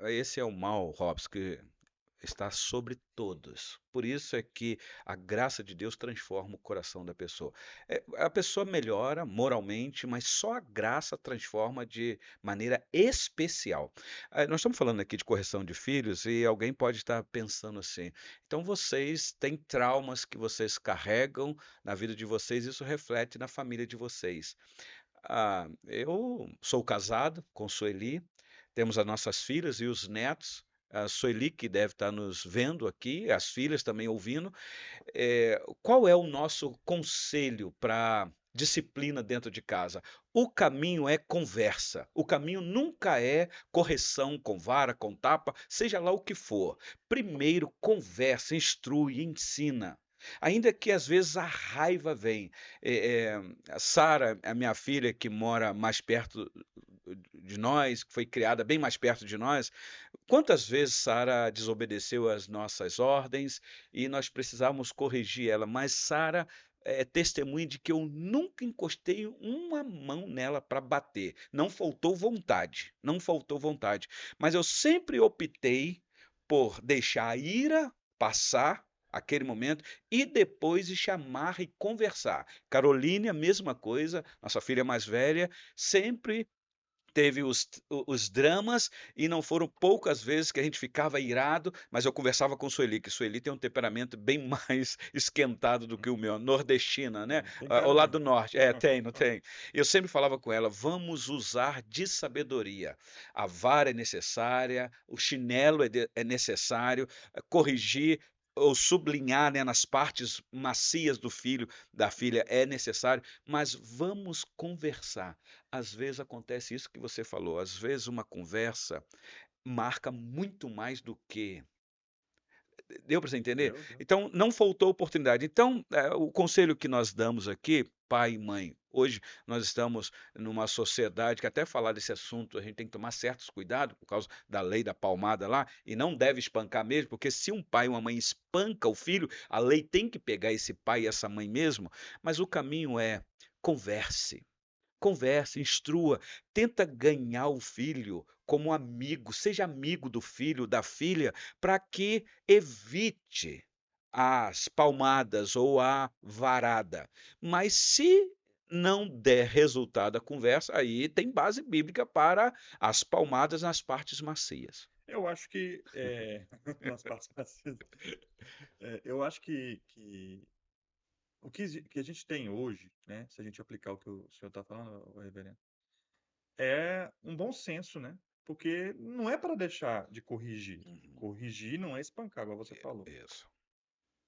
Esse é o mal, Robson, que está sobre todos. Por isso é que a graça de Deus transforma o coração da pessoa. A pessoa melhora moralmente, mas só a graça transforma de maneira especial. Nós estamos falando aqui de correção de filhos e alguém pode estar pensando assim: então vocês têm traumas que vocês carregam na vida de vocês, isso reflete na família de vocês. Eu sou casado com Sueli, temos as nossas filhas e os netos. A Sueli, que deve estar nos vendo aqui, as filhas também ouvindo. Qual é o nosso conselho para disciplina dentro de casa? O caminho é conversa. O caminho nunca é correção com vara, com tapa, seja lá o que for. Primeiro, conversa, instrui, ensina. Ainda que às vezes a raiva vem. A Sara, a minha filha, que mora mais perto de nós, que foi criada bem mais perto de nós, quantas vezes Sara desobedeceu às nossas ordens e nós precisávamos corrigir ela, mas Sara é testemunha de que eu nunca encostei uma mão nela para bater. Não faltou vontade, não faltou vontade. Mas eu sempre optei por deixar a ira passar aquele momento e depois de chamar e conversar. Caroline, a mesma coisa, nossa filha mais velha, sempre teve os dramas e não foram poucas vezes que a gente ficava irado, mas eu conversava com Sueli, que Sueli tem um temperamento bem mais esquentado do que o meu, nordestina, né? Tem O cara lado mesmo. do norte. Tem, não tem? Eu sempre falava com ela, vamos usar de sabedoria. A vara é necessária, o chinelo é necessário, corrigir ou sublinhar, né, nas partes macias do filho, da filha, é necessário, mas vamos conversar. Às vezes acontece isso que você falou, às vezes uma conversa marca muito mais do que. Deu para você entender? Deu, deu. Então, não faltou oportunidade. Então, o conselho que nós damos aqui, pai e mãe, hoje nós estamos numa sociedade que até falar desse assunto a gente tem que tomar certos cuidados por causa da lei da palmada lá, e não deve espancar mesmo, porque se um pai e uma mãe espanca o filho, a lei tem que pegar esse pai e essa mãe mesmo, mas o caminho é converse. Converse, instrua, tenta ganhar o filho como amigo, seja amigo do filho, da filha, para que evite as palmadas ou a varada. Mas se não der resultado a conversa, aí tem base bíblica para as palmadas nas partes macias. Eu acho que nas partes passivas, eu acho que o que a gente tem hoje, né, se a gente aplicar o que o senhor está falando, ô reverendo, é um bom senso, né? Porque não é para deixar de corrigir. Uhum. Corrigir não é espancar, igual você falou. Isso.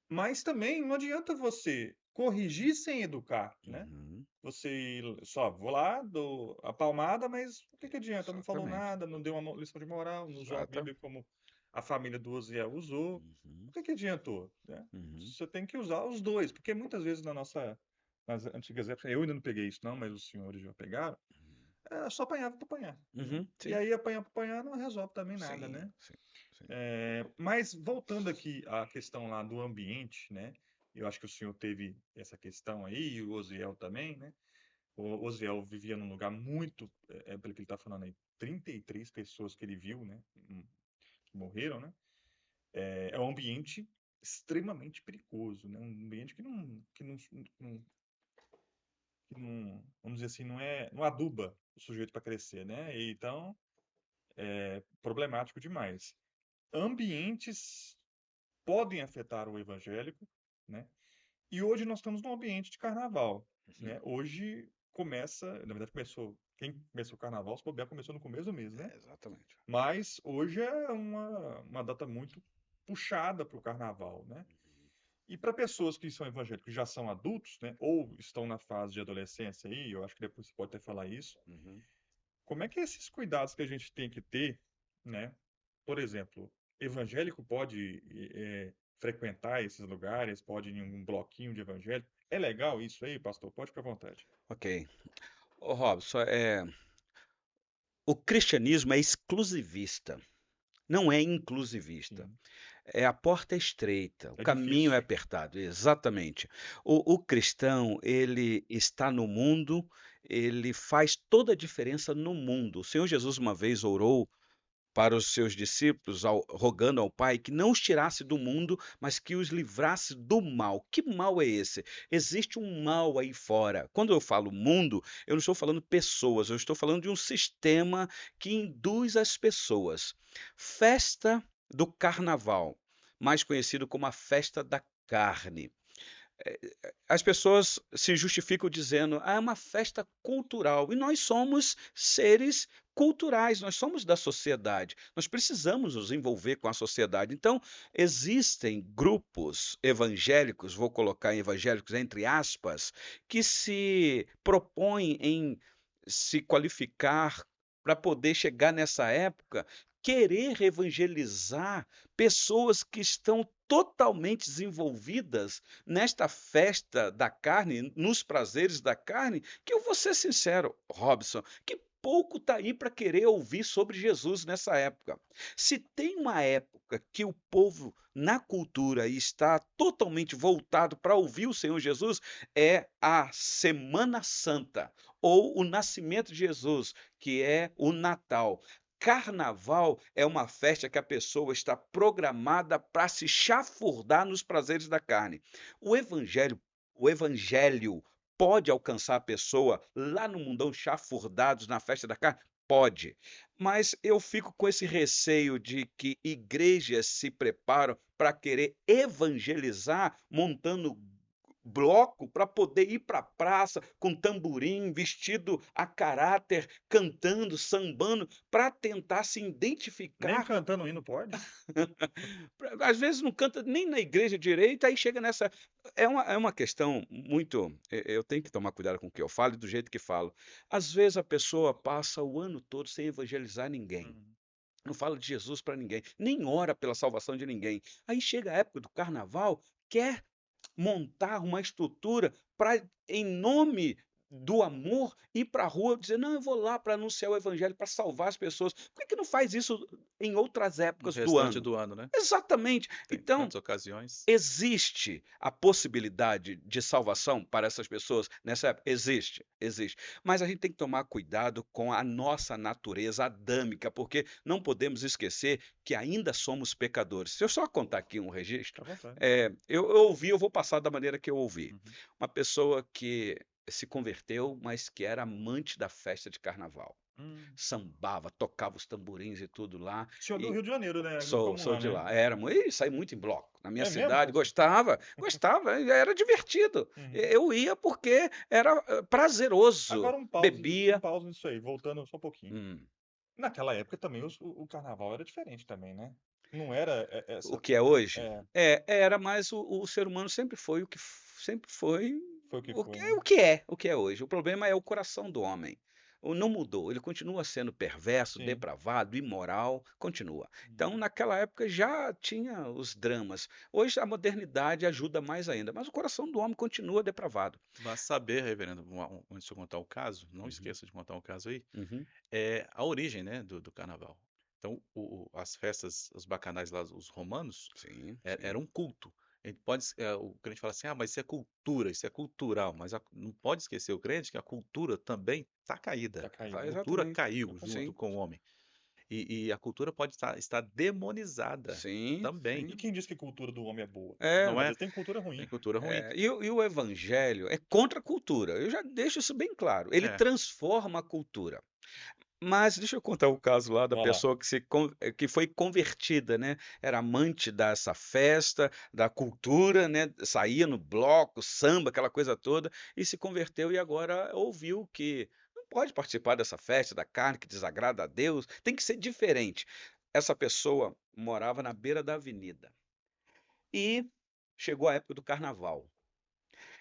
Mas também não adianta você corrigir sem educar, né? Uhum. Só vou lá, dou a palmada, mas o que que adianta? Não falou Exatamente. nada, não deu uma lição de moral, não usou a Exata. Bíblia como a família do Osiel usou. Uhum. O que que adiantou, né? Uhum. Você tem que usar os dois, porque muitas vezes nas antigas épocas, eu ainda não peguei isso não, mas os senhores já pegaram, só apanhava para apanhar, né? Uhum. E Sim. aí apanhar para apanhar não resolve também nada, Sim. né? Sim. Sim. Mas voltando aqui à questão lá do ambiente, né? Eu acho que o senhor teve essa questão aí, e o Osiel também, né? O Osiel vivia num lugar muito, pelo que ele está falando aí, 33 pessoas que ele viu, né? Que morreram, né? É um ambiente extremamente perigoso, né? Um ambiente não, vamos dizer assim, não aduba o sujeito para crescer, né? E então, é problemático demais. Ambientes podem afetar o evangélico, né? E hoje nós estamos num ambiente de carnaval, Uhum. né? Hoje começa, na verdade quem começou o carnaval, se bobear, começou no começo do mês, né? Exatamente. Mas hoje é uma data muito puxada para o carnaval, né? E para pessoas que são evangélicos, que já são adultos, né? Ou estão na fase de adolescência aí, eu acho que depois você pode até falar isso. Uhum. Como é que é esses cuidados que a gente tem que ter, né? Por exemplo, evangélico pode frequentar esses lugares, pode ir em um bloquinho de evangélico. É legal isso aí, pastor? Pode ficar à vontade. Ok. Ô, Robson, o cristianismo é exclusivista, não é inclusivista. Sim. A porta é estreita, o É caminho é difícil. apertado, exatamente. O cristão, ele está no mundo, ele faz toda a diferença no mundo. O Senhor Jesus uma vez orou para os seus discípulos, rogando ao Pai que não os tirasse do mundo, mas que os livrasse do mal. Que mal é esse? Existe um mal aí fora. Quando eu falo mundo, eu não estou falando pessoas, eu estou falando de um sistema que induz as pessoas. Festa do Carnaval, mais conhecido como a festa da carne. As pessoas se justificam dizendo: "Ah, é uma festa cultural", e nós somos seres culturais, nós somos da sociedade, nós precisamos nos envolver com a sociedade. Então, existem grupos evangélicos, vou colocar evangélicos entre aspas, que se propõem em se qualificar para poder chegar nessa época, querer evangelizar pessoas que estão totalmente desenvolvidas nesta festa da carne, nos prazeres da carne, que eu vou ser sincero, Robson, que pouco está aí para querer ouvir sobre Jesus nessa época. Se tem uma época que o povo na cultura está totalmente voltado para ouvir o Senhor Jesus, é a Semana Santa ou o nascimento de Jesus, que é o Natal. Carnaval é uma festa que a pessoa está programada para se chafurdar nos prazeres da carne. O evangelho, o evangelho pode alcançar a pessoa lá no mundão chafurdados na festa da carne? Pode. Mas eu fico com esse receio de que igrejas se preparam para querer evangelizar montando bloco para poder ir para a praça com tamborim, vestido a caráter, cantando, sambando, para tentar se Nem identificar. cantando hino pode? Às vezes não canta nem na igreja direito, aí chega nessa. É uma questão muito. Eu tenho que tomar cuidado com o que eu falo e do jeito que falo. Às vezes a pessoa passa o ano todo sem evangelizar ninguém. Uhum. Não fala de Jesus para ninguém, nem ora pela salvação de ninguém. Aí chega a época do carnaval, quer montar uma estrutura para, em nome do amor, ir para a rua dizer: "Não, eu vou lá para anunciar o evangelho, para salvar as pessoas". Por que que não faz isso em outras No épocas do restante ano? do ano, né? Exatamente. Tem Então, tantas ocasiões. existe a possibilidade de salvação para essas pessoas nessa época? Existe, existe. Mas a gente tem que tomar cuidado com a nossa natureza adâmica, porque não podemos esquecer que ainda somos pecadores. Se eu só contar aqui um Fica registro, à vontade. eu vou passar da maneira que eu ouvi. Uhum. Uma pessoa que se converteu, mas que era amante da festa de carnaval. Hum. Sambava, tocava os tamborins e tudo lá. Senhor do E Rio de Janeiro, né? Sou, Como sou lá, de né? lá. Era, e saí muito em bloco. Na minha É mesmo, cidade, Robson? gostava, gostava, era divertido. Uhum. Eu ia porque era prazeroso. Agora um Bebia. pause nisso aí, voltando só um pouquinho. Hum. Naquela época também o carnaval era diferente também, né? Não era O essa. que é hoje? É, Era, mas o ser humano sempre foi o que sempre foi foi o que o foi, que, né? o que é hoje. O problema é o coração do homem. Não mudou, ele continua sendo perverso, Sim. depravado, imoral, continua. Então, Uhum. naquela época já tinha os dramas. Hoje a modernidade ajuda mais ainda, mas o coração do homem continua depravado. Mas saber, reverendo, antes de eu contar o caso, não Uhum, esqueça de contar o caso aí, uhum, é a origem, né, do carnaval. Então, as festas, os bacanais lá, os romanos, sim, era sim. um culto. A gente pode, o crente fala assim, ah, mas isso é cultura, isso é cultural, mas não pode esquecer o crente que a cultura também está caída. Tá A caído, né? cultura Exatamente. caiu junto Sim, com o homem. E a cultura pode estar demonizada sim, também, E sim. quem diz que a cultura do homem é boa? É, não Às é? vezes tem cultura Tem ruim. cultura ruim. e o evangelho é contra a cultura. Eu já deixo isso bem claro. Ele É. transforma a cultura. Mas deixa eu contar o caso lá da Vai lá. pessoa que foi convertida, né? Era amante dessa festa, da cultura, né? Saía no bloco, samba, aquela coisa toda, e se converteu e agora ouviu que não pode participar dessa festa da carne que desagrada a Deus, tem que ser diferente. Essa pessoa morava na beira da avenida e chegou a época do carnaval.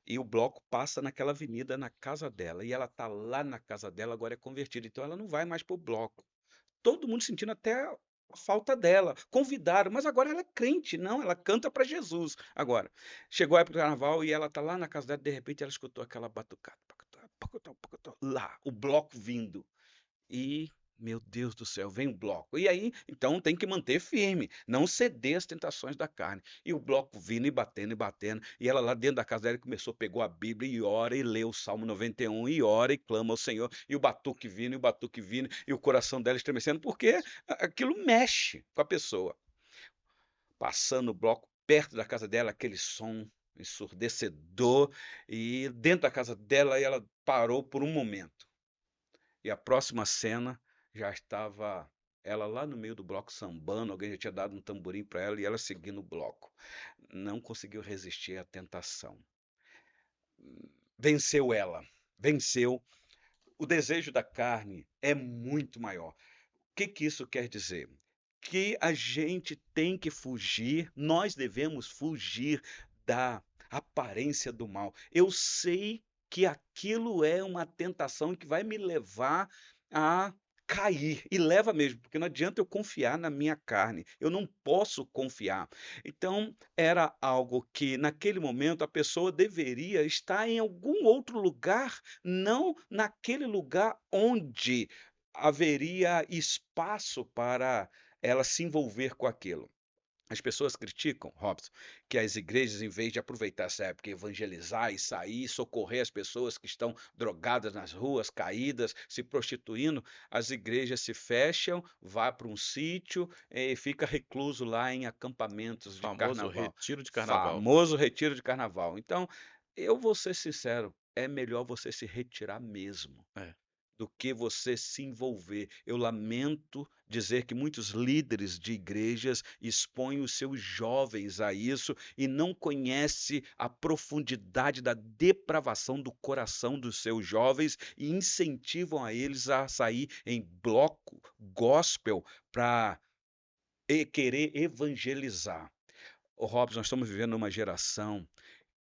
E o bloco passa naquela avenida na casa dela, e ela está lá na casa dela, agora é convertida, então ela não vai mais para o bloco. Todo mundo sentindo até a falta dela. Convidaram, mas agora ela é crente, não, ela canta para Jesus. Agora, chegou a época do carnaval e ela está lá na casa dela, de repente ela escutou aquela batucada, pacotá, pacotá, pacotá, lá, o bloco vindo. E Meu Deus do céu, vem o bloco. E aí, então tem que manter firme, não ceder às tentações da carne. E o bloco vindo e batendo e batendo. E ela lá dentro da casa dela começou, pegou a Bíblia e ora e lê o Salmo 91 e ora e clama ao Senhor. E o batuque vindo, e o coração dela estremecendo, porque aquilo mexe com a pessoa. Passando o bloco perto da casa dela, aquele som ensurdecedor, e dentro da casa dela ela parou por um momento. E a próxima cena já estava ela lá no meio do bloco sambando, alguém já tinha dado um tamborim para ela e ela seguindo o bloco. Não conseguiu resistir à tentação. Venceu ela, venceu. O desejo da carne é muito maior. O que que isso quer dizer? Que a gente tem que fugir, nós devemos fugir da aparência do mal. Eu sei que aquilo é uma tentação que vai me levar a cair, e leva mesmo, porque não adianta eu confiar na minha carne, eu não posso confiar. Então, era algo que naquele momento a pessoa deveria estar em algum outro lugar, não naquele lugar onde haveria espaço para ela se envolver com aquilo. As pessoas criticam, Robson, que as igrejas, em vez de aproveitar essa época, e evangelizar e sair, socorrer as pessoas que estão drogadas nas ruas, caídas, se prostituindo, as igrejas se fecham, vai para um sítio e fica recluso lá em acampamentos de Famoso carnaval. retiro de carnaval. Famoso retiro de carnaval. Então, eu vou ser sincero, é melhor você se retirar mesmo É. do que você se envolver. Eu lamento dizer que muitos líderes de igrejas expõem os seus jovens a isso e não conhecem a profundidade da depravação do coração dos seus jovens e incentivam a eles a sair em bloco gospel para querer evangelizar. Ô, Robson, nós estamos vivendo uma geração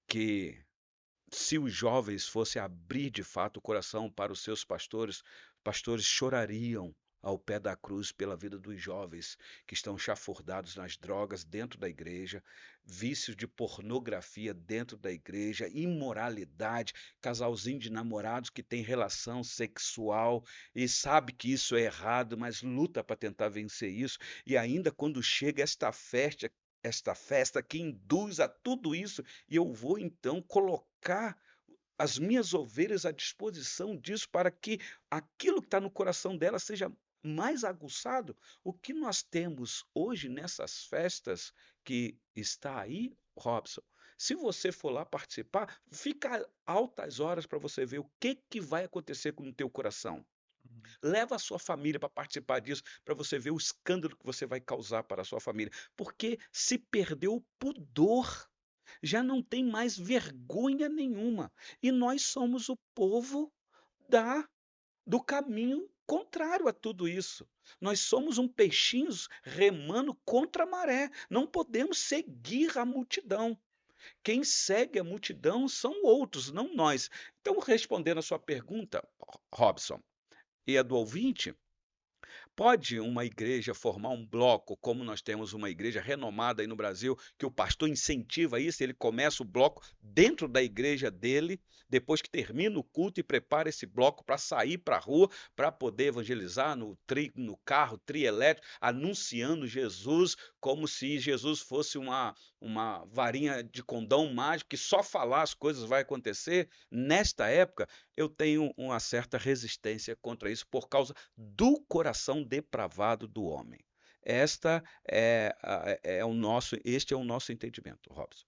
que, se os jovens fossem abrir de fato o coração para os seus pastores, pastores chorariam ao pé da cruz pela vida dos jovens que estão chafurdados nas drogas dentro da igreja, vícios de pornografia dentro da igreja, imoralidade, casalzinho de namorados que tem relação sexual e sabe que isso é errado, mas luta para tentar vencer isso, e ainda quando chega esta festa que induz a tudo isso, e eu vou então colocar as minhas ovelhas à disposição disso para que aquilo que está no coração dela seja mais aguçado. O que nós temos hoje nessas festas que está aí, Robson, se você for lá participar, fica altas horas para você ver o que, que vai acontecer com o teu coração. Uhum. Leva a sua família para participar disso, para você ver o escândalo que você vai causar para a sua família. Porque se perdeu o pudor, já não tem mais vergonha nenhuma. E nós somos o povo da do caminho contrário a tudo isso. Nós somos um peixinhos remando contra a maré. Não podemos seguir a multidão. Quem segue a multidão são outros, não nós. Então, respondendo a sua pergunta, Robson, e a do ouvinte, pode uma igreja formar um bloco, como nós temos uma igreja renomada aí no Brasil, que o pastor incentiva isso, ele começa o bloco dentro da igreja dele, depois que termina o culto e prepara esse bloco para sair para a rua, para poder evangelizar no carro, trielétrico, anunciando Jesus, como se Jesus fosse uma varinha de condão mágico, que só falar as coisas vai acontecer. Nesta época, eu tenho uma certa resistência contra isso por causa do coração depravado do homem. Este é o nosso entendimento, Robson.